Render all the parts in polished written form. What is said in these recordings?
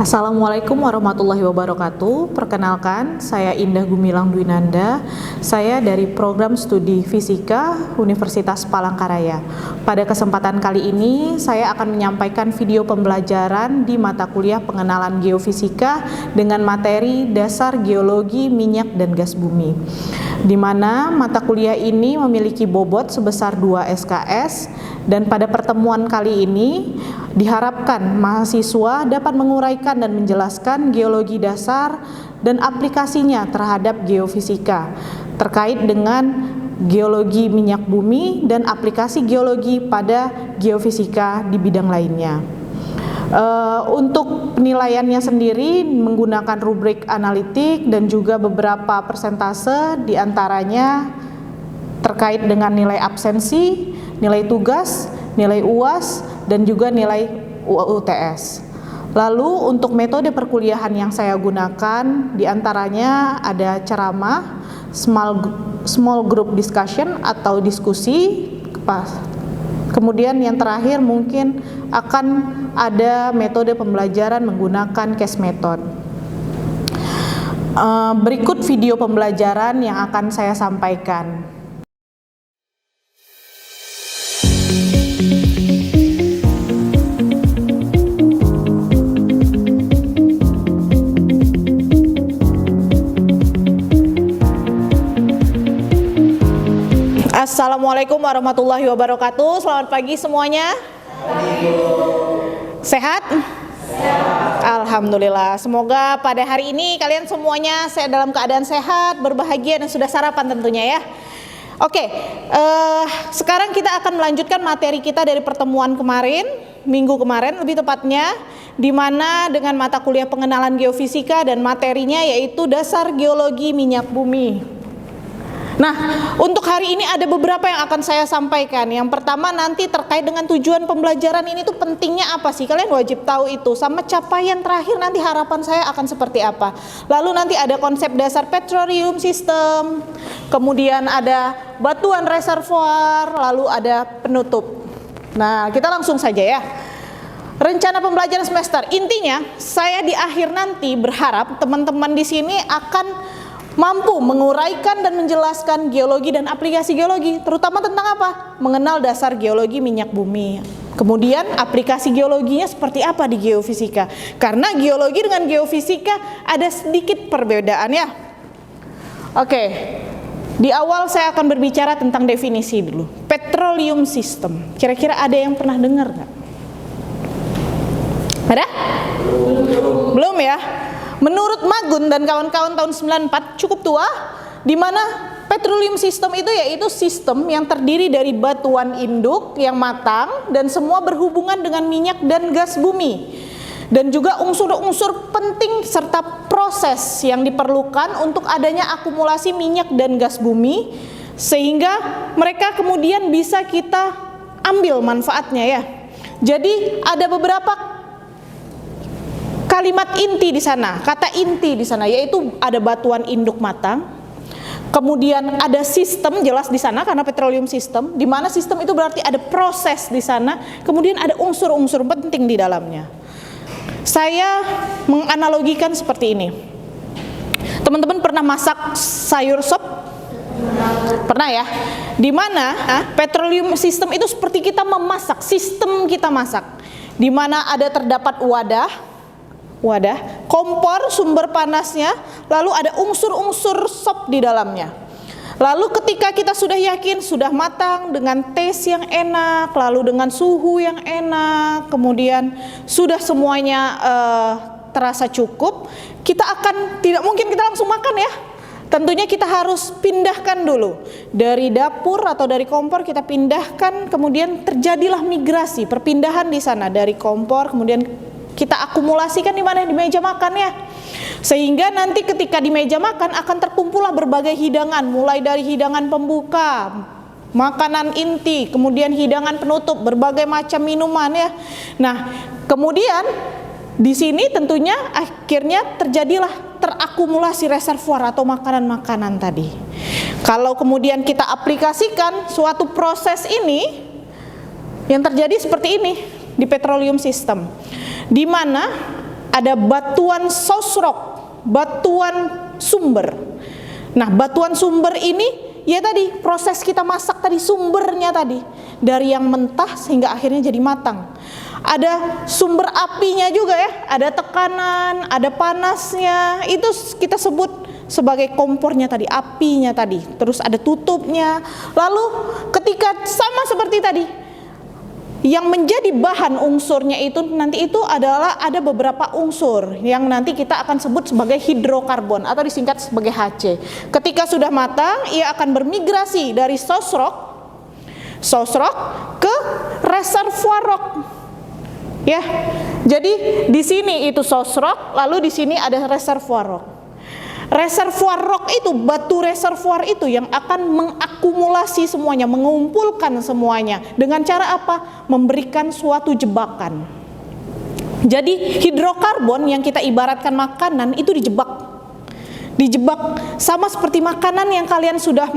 Assalamualaikum warahmatullahi wabarakatuh. Perkenalkan, saya Indah Gumilang Dwinanda. Saya dari Program Studi Fisika Universitas Palangkaraya. Pada kesempatan kali ini, saya akan menyampaikan video pembelajaran di mata kuliah Pengenalan Geofisika dengan materi Dasar Geologi Minyak dan Gas Bumi, di mana mata kuliah ini memiliki bobot sebesar 2 SKS, dan pada pertemuan kali ini diharapkan mahasiswa dapat menguraikan dan menjelaskan geologi dasar dan aplikasinya terhadap geofisika terkait dengan geologi minyak bumi dan aplikasi geologi pada geofisika di bidang lainnya. Untuk penilaiannya sendiri menggunakan rubrik analitik dan juga beberapa persentase, diantaranya terkait dengan nilai absensi, nilai tugas, nilai UAS, dan juga nilai UTS. Lalu untuk metode perkuliahan yang saya gunakan diantaranya ada ceramah, small group discussion atau diskusi, kemudian yang terakhir mungkin akan ada metode pembelajaran menggunakan case method. Berikut video pembelajaran yang akan saya sampaikan. Assalamualaikum warahmatullahi wabarakatuh. Selamat pagi semuanya. Sehat? Alhamdulillah. Semoga pada hari ini kalian semuanya dalam keadaan sehat, berbahagia, dan sudah sarapan tentunya ya. Oke, sekarang kita akan melanjutkan materi kita dari pertemuan kemarin, minggu kemarin lebih tepatnya, di mana dengan mata kuliah Pengenalan Geofisika dan materinya yaitu Dasar Geologi Minyak Bumi. Nah, untuk hari ini ada beberapa yang akan saya sampaikan. Yang pertama nanti terkait dengan tujuan pembelajaran ini tuh pentingnya apa sih? Kalian wajib tahu itu. Sama capaian terakhir nanti harapan saya akan seperti apa. Lalu nanti ada konsep dasar petroleum system, kemudian ada batuan reservoir, lalu ada penutup. Nah, kita langsung saja ya. Rencana pembelajaran semester. Intinya, saya di akhir nanti berharap teman-teman di sini akan mampu menguraikan dan menjelaskan geologi dan aplikasi geologi, terutama tentang apa? Mengenal dasar geologi minyak bumi. Kemudian aplikasi geologinya seperti apa di geofisika? Karena geologi dengan geofisika ada sedikit perbedaan ya. Oke, di awal saya akan berbicara tentang definisi dulu. Petroleum system. Kira-kira ada yang pernah dengar nggak? Ada? Belum ya? Menurut Magun dan kawan-kawan tahun 94 cukup tua, di mana petroleum system itu yaitu sistem yang terdiri dari batuan induk yang matang dan semua berhubungan dengan minyak dan gas bumi, dan juga unsur-unsur penting serta proses yang diperlukan untuk adanya akumulasi minyak dan gas bumi, sehingga mereka kemudian bisa kita ambil manfaatnya ya. Jadi ada beberapa kalimat inti di sana, kata inti di sana, yaitu ada batuan induk matang, kemudian ada sistem jelas di sana karena petroleum system, di mana sistem itu berarti ada proses di sana, kemudian ada unsur-unsur penting di dalamnya. Saya menganalogikan seperti ini. Teman-teman pernah masak sayur sop? Pernah ya? Di mana petroleum system itu seperti kita memasak, sistem kita masak, di mana ada terdapat wadah, kompor, sumber panasnya, lalu ada unsur-unsur sop di dalamnya. Lalu ketika kita sudah yakin, sudah matang dengan taste yang enak, lalu dengan suhu yang enak, kemudian sudah semuanya terasa cukup, kita akan, tidak mungkin kita langsung makan ya. Tentunya kita harus pindahkan dulu dari dapur atau dari kompor, kita pindahkan, kemudian terjadilah migrasi, perpindahan di sana dari kompor, kemudian kita akumulasikan di mana? Di meja makan ya. Sehingga nanti ketika di meja makan akan terkumpullah berbagai hidangan, mulai dari hidangan pembuka, makanan inti, kemudian hidangan penutup, berbagai macam minuman ya. Nah, kemudian di sini tentunya akhirnya terjadilah terakumulasi reservoir atau makanan-makanan tadi. Kalau kemudian kita aplikasikan suatu proses ini, yang terjadi seperti ini di petroleum system, di mana ada batuan sosrok, batuan sumber. Nah, batuan sumber ini ya tadi proses kita masak tadi, sumbernya tadi dari yang mentah sehingga akhirnya jadi matang. Ada sumber apinya juga ya, ada tekanan, ada panasnya, itu kita sebut sebagai kompornya tadi, apinya tadi. Terus ada tutupnya. Lalu ketika sama seperti tadi, yang menjadi bahan unsurnya itu nanti itu adalah ada beberapa unsur yang nanti kita akan sebut sebagai hidrokarbon atau disingkat sebagai HC. Ketika sudah matang, ia akan bermigrasi dari sosrok ke reservoir rock. Ya, jadi di sini itu sosrok, lalu di sini ada reservoir rock. Reservoir rock itu, batu reservoir itu yang akan mengakumulasi semuanya, mengumpulkan semuanya. Dengan cara apa? Memberikan suatu jebakan. Jadi hidrokarbon yang kita ibaratkan makanan itu dijebak. Dijebak sama seperti makanan yang kalian sudah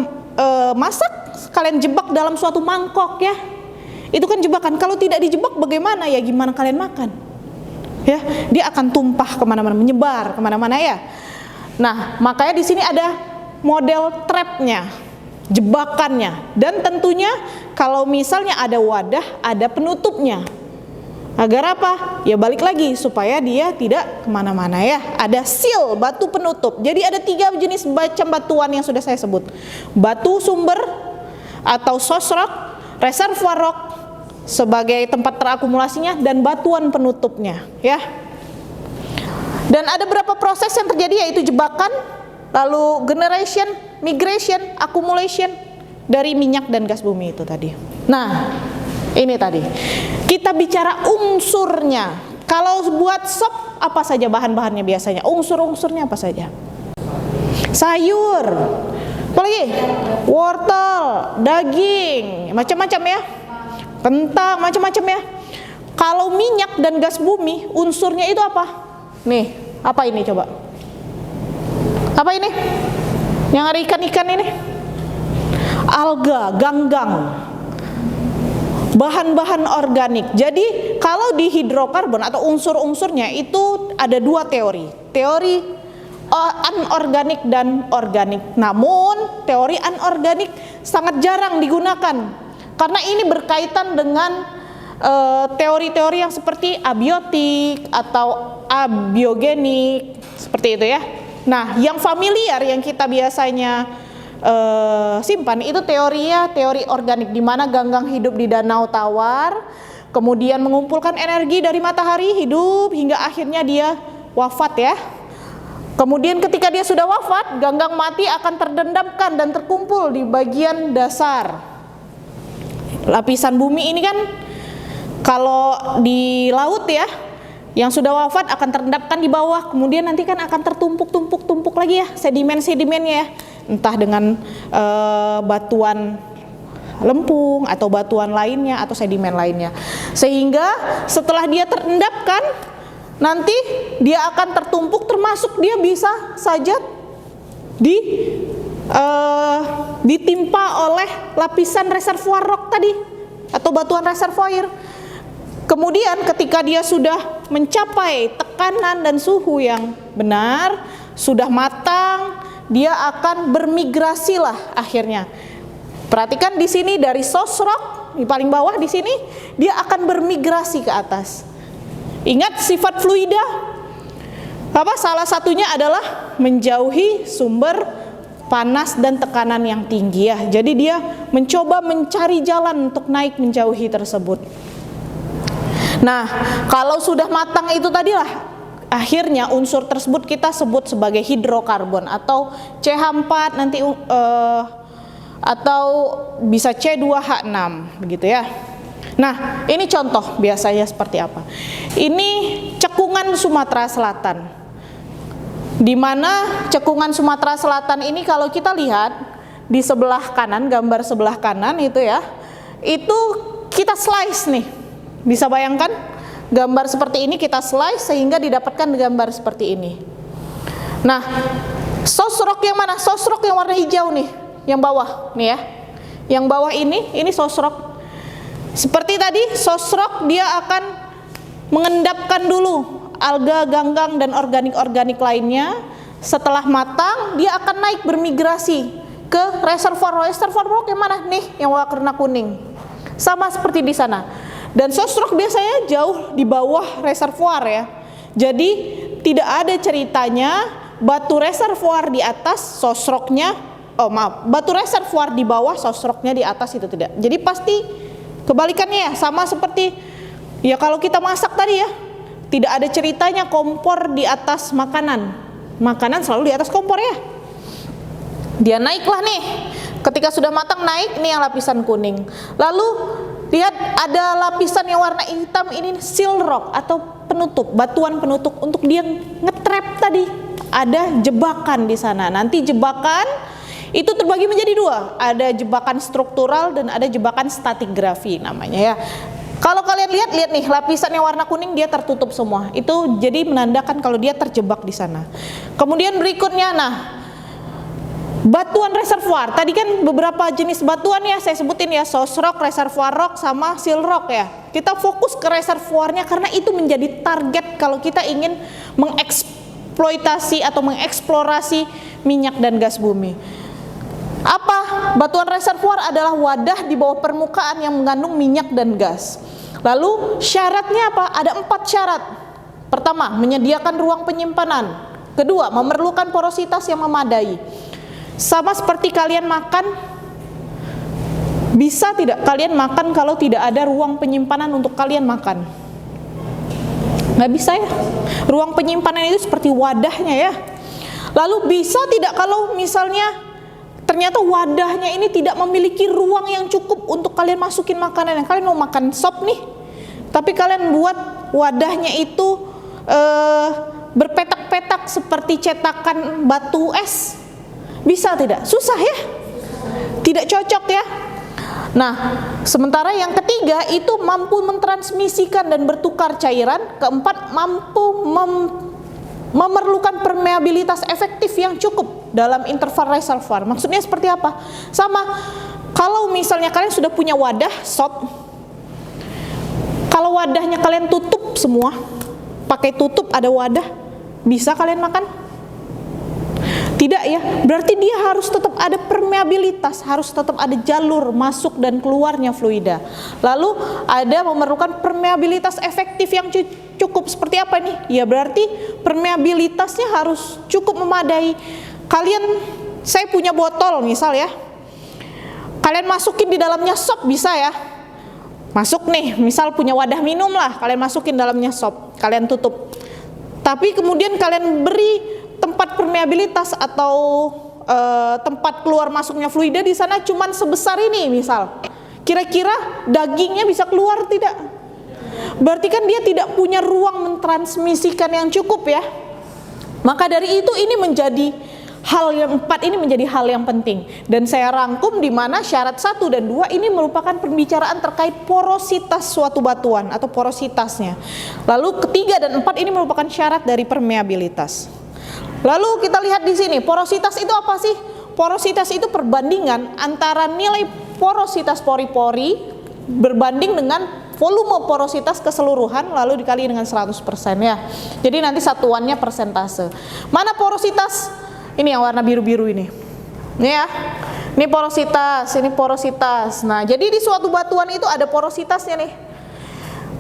masak, kalian jebak dalam suatu mangkok ya. Itu kan jebakan. Kalau tidak dijebak bagaimana ya, gimana kalian makan? Ya, dia akan tumpah kemana-mana, menyebar kemana-mana ya. Nah, makanya di sini ada model trapnya, jebakannya, dan tentunya kalau misalnya ada wadah, ada penutupnya. Agar apa? Ya balik lagi supaya dia tidak kemana-mana ya. Ada seal, batu penutup. Jadi ada 3 jenis macam batuan yang sudah saya sebut: batu sumber atau sosrok, reservoir rock sebagai tempat terakumulasinya, dan batuan penutupnya ya. Dan ada berapa proses yang terjadi, yaitu jebakan, lalu generation, migration, accumulation dari minyak dan gas bumi itu tadi. Nah, ini tadi kita bicara unsurnya. Kalau buat sop apa saja bahan-bahannya biasanya? Unsur-unsurnya apa saja? Sayur, apalagi? Wortel, daging, macam-macam ya. Kentang, macam-macam ya. Kalau minyak dan gas bumi, unsurnya itu apa? Nih, apa ini coba? Apa ini? Yang ada ikan-ikan ini? Alga, ganggang. Bahan-bahan organik. Jadi kalau di hidrokarbon atau unsur-unsurnya itu ada 2 teori. Teori anorganik dan organik. Namun teori anorganik sangat jarang digunakan karena ini berkaitan dengan teori-teori yang seperti abiotik atau abiogenik, seperti itu ya. Nah, yang familiar yang kita biasanya simpan itu teorinya teori organik, di mana ganggang hidup di danau tawar, kemudian mengumpulkan energi dari matahari, hidup hingga akhirnya dia wafat ya. Kemudian ketika dia sudah wafat, ganggang mati akan terdendamkan dan terkumpul di bagian dasar lapisan bumi ini kan. Kalau di laut ya, yang sudah wafat akan terendapkan di bawah, kemudian nanti kan akan tertumpuk lagi ya sedimen-sedimennya ya, entah dengan batuan lempung atau batuan lainnya atau sedimen lainnya, sehingga setelah dia terendapkan nanti dia akan tertumpuk, termasuk dia bisa saja ditimpa oleh lapisan reservoir rock tadi atau batuan reservoir. Kemudian ketika dia sudah mencapai tekanan dan suhu yang benar, sudah matang, dia akan bermigrasi lah akhirnya. Perhatikan di sini dari sosrok di paling bawah di sini dia akan bermigrasi ke atas. Ingat sifat fluida apa? Salah satunya adalah menjauhi sumber panas dan tekanan yang tinggi ya. Jadi dia mencoba mencari jalan untuk naik menjauhi tersebut. Nah, kalau sudah matang itu tadilah akhirnya unsur tersebut kita sebut sebagai hidrokarbon atau CH4 nanti atau bisa C2H6 begitu ya. Nah, ini contoh biasanya seperti apa? Ini cekungan Sumatera Selatan. Di mana cekungan Sumatera Selatan ini kalau kita lihat di sebelah kanan, gambar sebelah kanan itu ya, itu kita slice nih. Bisa bayangkan gambar seperti ini kita slice sehingga didapatkan gambar seperti ini. Nah, sosrok yang mana? Sosrok yang warna hijau nih, yang bawah nih ya. Yang bawah ini sosrok. Seperti tadi, sosrok dia akan mengendapkan dulu alga, ganggang, dan organik-organik lainnya. Setelah matang, dia akan naik bermigrasi ke reservoir. Reservoir rock yang mana? Nih, yang warna kuning. Sama seperti di sana. Dan sosrok biasanya jauh di bawah reservoir ya. Jadi tidak ada ceritanya batu reservoir di atas, sosroknya, batu reservoir di bawah, sosroknya di atas, itu tidak. Jadi pasti kebalikannya ya, sama seperti ya kalau kita masak tadi ya, tidak ada ceritanya kompor di atas makanan. Makanan selalu di atas kompor ya. Dia naiklah nih, ketika sudah matang naik, nih yang lapisan kuning. Lalu lihat ada lapisan yang warna hitam, ini seal rock atau penutup, batuan penutup untuk dia ngetrap tadi. Ada jebakan di sana. Nanti jebakan itu terbagi menjadi dua, ada jebakan struktural dan ada jebakan stratigrafi namanya ya. Kalau kalian lihat nih, lapisan yang warna kuning dia tertutup semua. Itu jadi menandakan kalau dia terjebak di sana. Kemudian berikutnya, nah, batuan reservoir. Tadi kan beberapa jenis batuan ya saya sebutin ya, source rock, reservoir rock, sama seal rock ya. Kita fokus ke reservoirnya karena itu menjadi target kalau kita ingin mengeksploitasi atau mengeksplorasi minyak dan gas bumi. Apa? Batuan reservoir adalah wadah di bawah permukaan yang mengandung minyak dan gas. Lalu syaratnya apa? Ada 4 syarat. Pertama, menyediakan ruang penyimpanan. Kedua, memerlukan porositas yang memadai. Sama seperti kalian makan, bisa tidak kalian makan kalau tidak ada ruang penyimpanan untuk kalian makan? Nggak bisa ya. Ruang penyimpanan itu seperti wadahnya ya. Lalu bisa tidak kalau misalnya ternyata wadahnya ini tidak memiliki ruang yang cukup untuk kalian masukin makanan. Kalian mau makan sop nih, tapi kalian buat wadahnya itu berpetak-petak seperti cetakan batu es. Bisa tidak? Susah ya? Tidak cocok ya? Nah, sementara yang ketiga itu mampu mentransmisikan dan bertukar cairan. Keempat, mampu memerlukan permeabilitas efektif yang cukup dalam interval reservoir. Maksudnya seperti apa? Sama, kalau misalnya kalian sudah punya wadah sop, kalau wadahnya kalian tutup semua, pakai tutup ada wadah, bisa kalian makan? Tidak ya, berarti dia harus tetap ada permeabilitas, harus tetap ada jalur masuk dan keluarnya fluida. Lalu ada memerlukan permeabilitas efektif yang cukup. Seperti apa nih? Ya berarti permeabilitasnya harus cukup memadai. Saya punya botol misal ya, kalian masukin di dalamnya sop bisa ya? Masuk nih, misal punya wadah minum lah, kalian masukin dalamnya sop, kalian tutup. Tapi kemudian kalian beri tempat permeabilitas atau tempat keluar masuknya fluida di sana cuman sebesar ini misal. Kira-kira dagingnya bisa keluar tidak? Berarti kan dia tidak punya ruang mentransmisikan yang cukup ya. Maka dari itu ini menjadi hal yang 4 ini menjadi hal yang penting. Dan saya rangkum di mana syarat 1 dan 2 ini merupakan pembicaraan terkait porositas suatu batuan atau porositasnya. Lalu ketiga dan 4 ini merupakan syarat dari permeabilitas. Lalu kita lihat di sini, porositas itu apa sih? Porositas itu perbandingan antara nilai porositas pori-pori berbanding dengan volume porositas keseluruhan lalu dikali dengan 100% ya. Jadi nanti satuannya persentase. Mana porositas? Ini yang warna biru-biru ini. Ini ya. Ini porositas, ini porositas. Nah, jadi di suatu batuan itu ada porositasnya nih.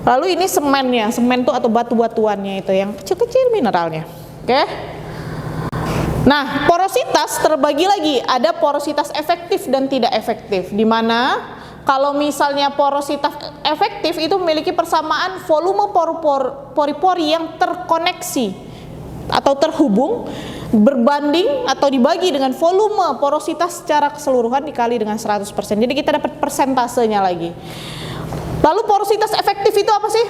Lalu ini semennya, semen itu atau batu-batuannya itu yang kecil-kecil mineralnya. Oke? Nah, porositas terbagi lagi, ada porositas efektif dan tidak efektif. Di mana kalau misalnya porositas efektif itu memiliki persamaan volume pori-pori yang terkoneksi atau terhubung berbanding atau dibagi dengan volume porositas secara keseluruhan dikali dengan 100%. Jadi kita dapat persentasenya lagi. Lalu porositas efektif itu apa sih?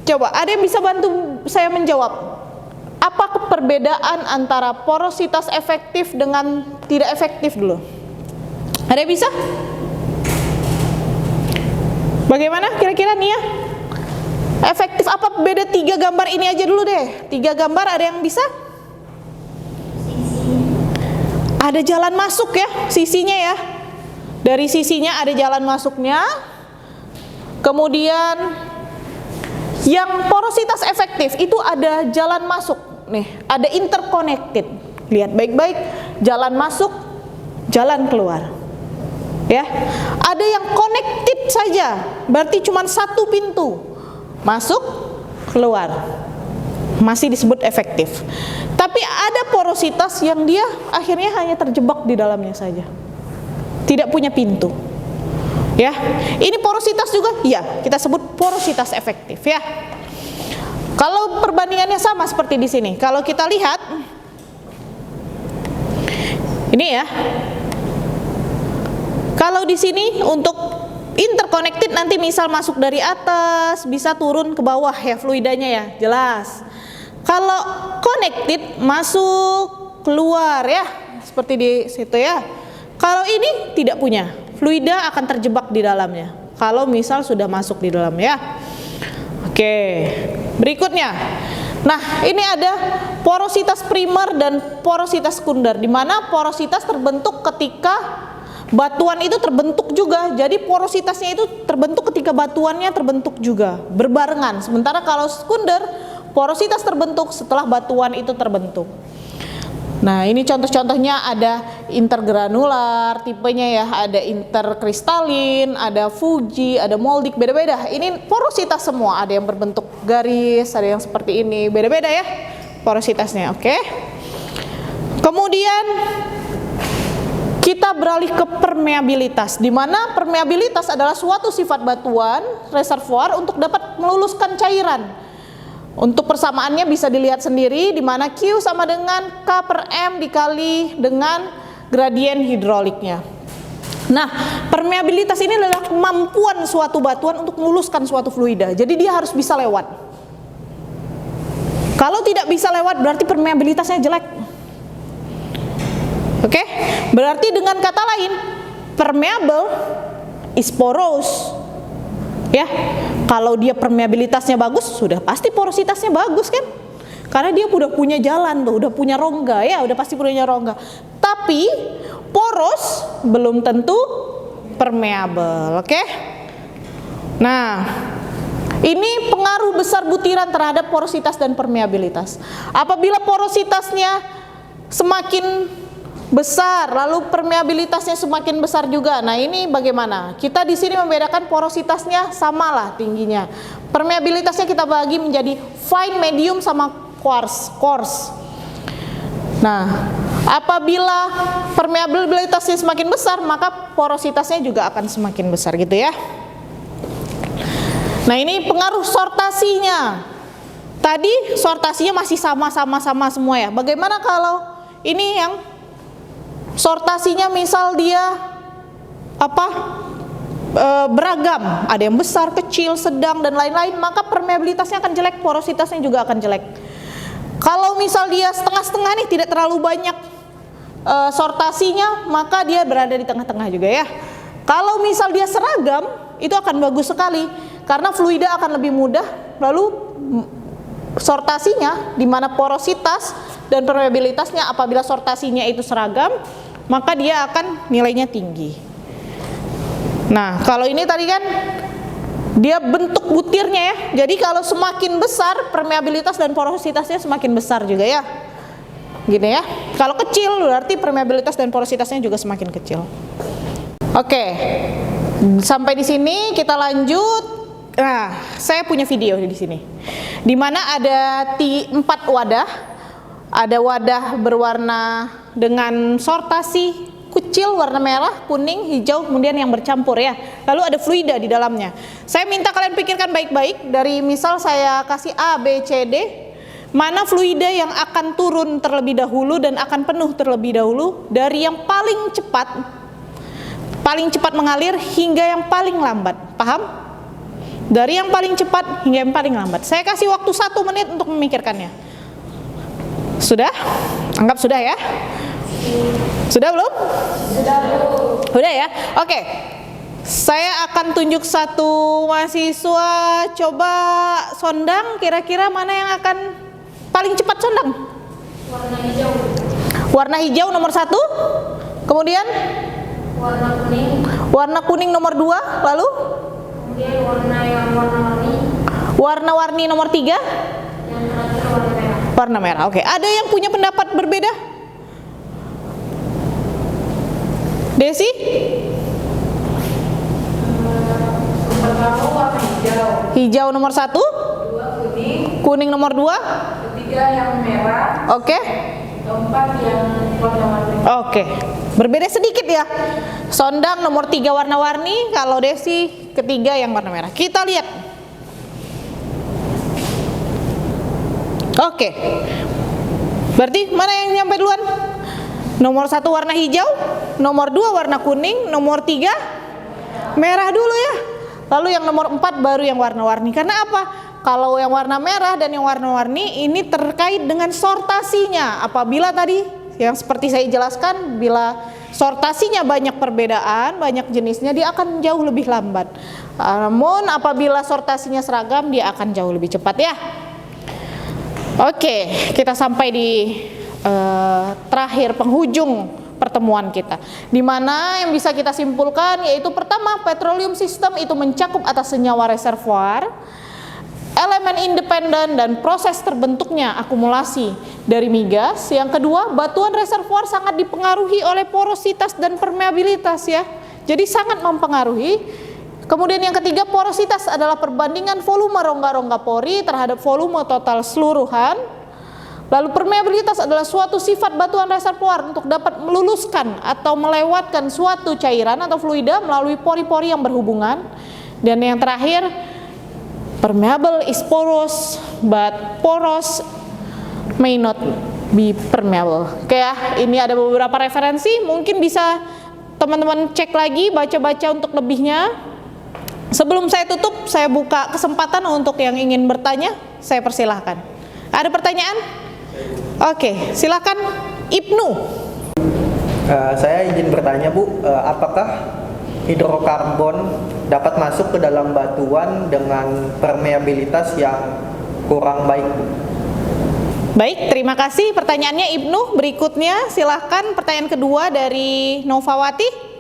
Coba, ada yang bisa bantu saya menjawab? Apa perbedaan antara porositas efektif dengan tidak efektif dulu? Ada yang bisa? Bagaimana kira-kira nih ya? Efektif apa? Beda 3 gambar ini aja dulu deh. 3 gambar ada yang bisa? Ada jalan masuk ya, sisinya ya. Dari sisinya ada jalan masuknya. Kemudian Yang porositas efektif itu ada jalan masuk nih, ada interconnected. Lihat baik-baik, jalan masuk, jalan keluar. Ya. Ada yang connected saja, berarti cuma satu pintu. Masuk, keluar. Masih disebut efektif. Tapi ada porositas yang dia akhirnya hanya terjebak di dalamnya saja. Tidak punya pintu. Ya, ini porositas juga, ya kita sebut porositas efektif ya. Kalau perbandingannya sama seperti di sini, kalau kita lihat ini ya, kalau di sini untuk interconnected nanti misal masuk dari atas bisa turun ke bawah ya fluidanya ya, jelas. Kalau connected masuk keluar ya, seperti di situ ya. Kalau ini tidak punya, fluida akan terjebak di dalamnya kalau misal sudah masuk di dalam ya. Oke, berikutnya. Nah, ini ada porositas primer dan porositas sekunder, di mana porositas terbentuk ketika batuan itu terbentuk juga. Jadi porositasnya itu terbentuk ketika batuannya terbentuk juga, berbarengan. Sementara kalau sekunder, porositas terbentuk setelah batuan itu terbentuk. Nah, ini contoh-contohnya ada intergranular tipenya ya, ada interkristalin, ada Fuji, ada moldik, beda-beda. Ini porositas semua, ada yang berbentuk garis, ada yang seperti ini, beda-beda ya porositasnya, oke. Kemudian kita beralih ke permeabilitas, di mana permeabilitas adalah suatu sifat batuan reservoir untuk dapat meluluskan cairan. Untuk persamaannya bisa dilihat sendiri, di mana Q sama dengan K per M dikali dengan gradien hidroliknya. Nah, permeabilitas ini adalah kemampuan suatu batuan untuk meluluskan suatu fluida. Jadi dia harus bisa lewat. Kalau tidak bisa lewat berarti permeabilitasnya jelek. Oke? Berarti dengan kata lain, permeable is porous. Ya, kalau dia permeabilitasnya bagus, sudah pasti porositasnya bagus kan? Karena dia udah punya jalan tuh, udah punya rongga ya, udah pasti punya rongga. Tapi poros belum tentu permeable, oke? Nah, ini pengaruh besar butiran terhadap porositas dan permeabilitas. Apabila porositasnya semakin besar, lalu permeabilitasnya semakin besar juga. Nah, ini bagaimana? Kita di sini membedakan porositasnya samalah tingginya. Permeabilitasnya kita bagi menjadi fine, medium sama coarse. Nah, apabila permeabilitasnya semakin besar, maka porositasnya juga akan semakin besar gitu ya. Nah, ini pengaruh sortasinya. Tadi sortasinya masih sama-sama semua ya. Bagaimana kalau ini yang sortasinya misal dia beragam, ada yang besar, kecil, sedang dan lain-lain, maka permeabilitasnya akan jelek, porositasnya juga akan jelek. Kalau misal dia setengah-setengah nih, tidak terlalu banyak sortasinya, maka dia berada di tengah-tengah juga ya. Kalau misal dia seragam, itu akan bagus sekali karena fluida akan lebih mudah. Lalu sortasinya, di mana porositas dan permeabilitasnya apabila sortasinya itu seragam, maka dia akan nilainya tinggi. Nah, kalau ini tadi kan dia bentuk butirnya ya. Jadi kalau semakin besar permeabilitas dan porositasnya semakin besar juga ya. Gini ya. Kalau kecil berarti permeabilitas dan porositasnya juga semakin kecil. Oke. Sampai di sini kita lanjut. Nah, saya punya video di sini. Di mana ada 4 wadah. Ada wadah berwarna dengan sortasi kucil warna merah, kuning, hijau, kemudian yang bercampur ya. Lalu ada fluida di dalamnya. Saya minta kalian pikirkan baik-baik, dari misal saya kasih A, B, C, D, mana fluida yang akan turun terlebih dahulu dan akan penuh terlebih dahulu, dari yang paling cepat mengalir hingga yang paling lambat. Paham? Dari yang paling cepat hingga yang paling lambat. Saya kasih waktu 1 menit untuk memikirkannya. Sudah? Anggap sudah ya? Sudah belum? Sudah. Sudah ya? Oke. Saya akan tunjuk satu mahasiswa, coba sondang kira-kira mana yang akan paling cepat sondang? Warna hijau. Warna hijau nomor 1. Kemudian? Warna kuning. Warna kuning nomor 2. Lalu? Kemudian warna yang warna-warni. Warna-warni nomor 3? Yang terakhir warna merah. Warna merah. Oke, ada yang punya pendapat berbeda? Desi? Pertama warna hijau, Hijau nomor 1, kedua kuning, kuning nomor 2. ketiga yang merah, Oke. keempat yang warna-warni. Oke. Berbeda sedikit ya. Sondang nomor 3 warna-warni, kalau Desi ketiga yang warna merah. Kita lihat. Oke. Berarti mana yang nyampe duluan? Nomor 1 warna hijau, nomor 2 warna kuning, nomor 3 merah dulu ya. Lalu yang nomor 4 baru yang warna-warni. Karena apa? Kalau yang warna merah dan yang warna-warni ini terkait dengan sortasinya. Apabila tadi yang seperti saya jelaskan, bila sortasinya banyak perbedaan, banyak jenisnya, dia akan jauh lebih lambat. Namun apabila sortasinya seragam, dia akan jauh lebih cepat ya. Oke, kita sampai di terakhir penghujung pertemuan kita, di mana yang bisa kita simpulkan yaitu pertama, petroleum system itu mencakup atas senyawa reservoir, elemen independen dan proses terbentuknya akumulasi dari migas. Yang kedua, batuan reservoir sangat dipengaruhi oleh porositas dan permeabilitas ya, jadi sangat mempengaruhi. Kemudian yang ketiga, porositas adalah perbandingan volume rongga-rongga pori terhadap volume total seluruhan. Lalu permeabilitas adalah suatu sifat batuan reservoir untuk dapat meluluskan atau melewatkan suatu cairan atau fluida melalui pori-pori yang berhubungan. Dan yang terakhir, permeable is porous but porous may not be permeable. Oke ya, ini ada beberapa referensi, mungkin bisa teman-teman cek lagi, baca-baca untuk lebihnya. Sebelum saya tutup, saya buka kesempatan untuk yang ingin bertanya, saya persilahkan. Ada pertanyaan? Oke, silakan Ibnu. Saya izin bertanya Bu, apakah hidrokarbon dapat masuk ke dalam batuan dengan permeabilitas yang kurang baik? Baik, terima kasih pertanyaannya Ibnu. Berikutnya silahkan pertanyaan kedua dari Novawati.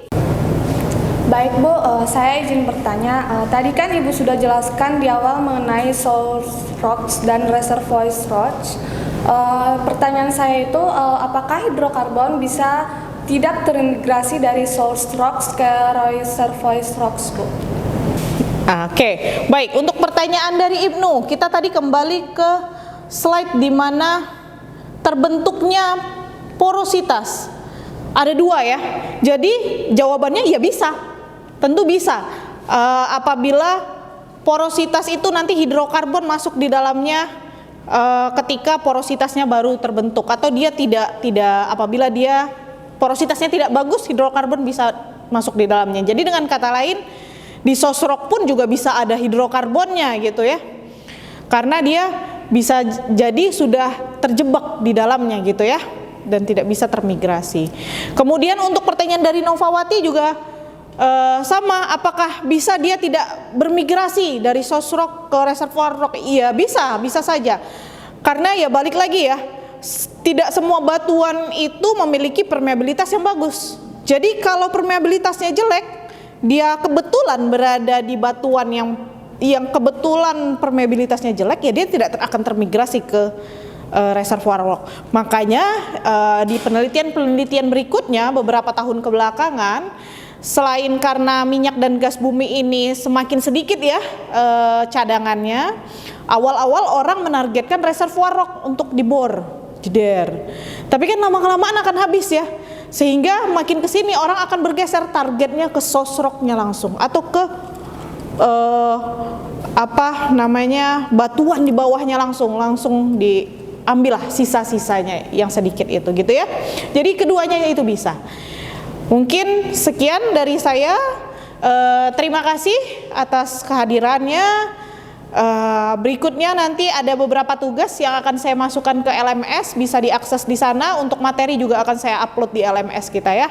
Baik Bu, saya izin bertanya. Tadi kan Ibu sudah jelaskan di awal mengenai source rocks dan reservoir rocks. Pertanyaan saya itu, apakah hidrokarbon bisa tidak terintegrasi dari source rocks ke reservoir rocks, Bu? Oke, baik. Untuk pertanyaan dari Ibnu, kita tadi kembali ke slide di mana terbentuknya porositas. Ada dua ya. Jadi jawabannya ya bisa, tentu bisa. Apabila porositas itu nanti hidrokarbon masuk di dalamnya ketika porositasnya baru terbentuk, atau dia tidak apabila dia porositasnya tidak bagus, hidrokarbon bisa masuk di dalamnya. Jadi dengan kata lain, di source rock pun juga bisa ada hidrokarbonnya gitu ya, karena dia bisa jadi sudah terjebak di dalamnya gitu ya, dan tidak bisa termigrasi. Kemudian untuk pertanyaan dari Novawati juga sama, apakah bisa dia tidak bermigrasi dari source rock ke reservoir rock? Iya, bisa saja. Karena ya balik lagi ya, tidak semua batuan itu memiliki permeabilitas yang bagus. Jadi kalau permeabilitasnya jelek, dia kebetulan berada di batuan yang kebetulan permeabilitasnya jelek, ya dia tidak akan termigrasi ke reservoir rock. Makanya di penelitian berikutnya beberapa tahun kebelakangan, selain karena minyak dan gas bumi ini semakin sedikit ya cadangannya, awal-awal orang menargetkan reservoir rock untuk dibor, jeder. Tapi kan lama-kelamaan akan habis ya, sehingga makin kesini orang akan bergeser targetnya ke source rocknya langsung, atau ke batuan di bawahnya langsung diambillah sisa-sisanya yang sedikit itu gitu ya. Jadi keduanya itu bisa. Mungkin sekian dari saya. Terima kasih atas kehadirannya. Berikutnya nanti ada beberapa tugas yang akan saya masukkan ke LMS, bisa diakses di sana. Untuk materi juga akan saya upload di LMS kita ya.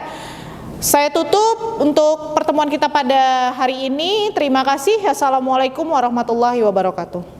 Saya tutup untuk pertemuan kita pada hari ini. Terima kasih. Assalamualaikum warahmatullahi wabarakatuh.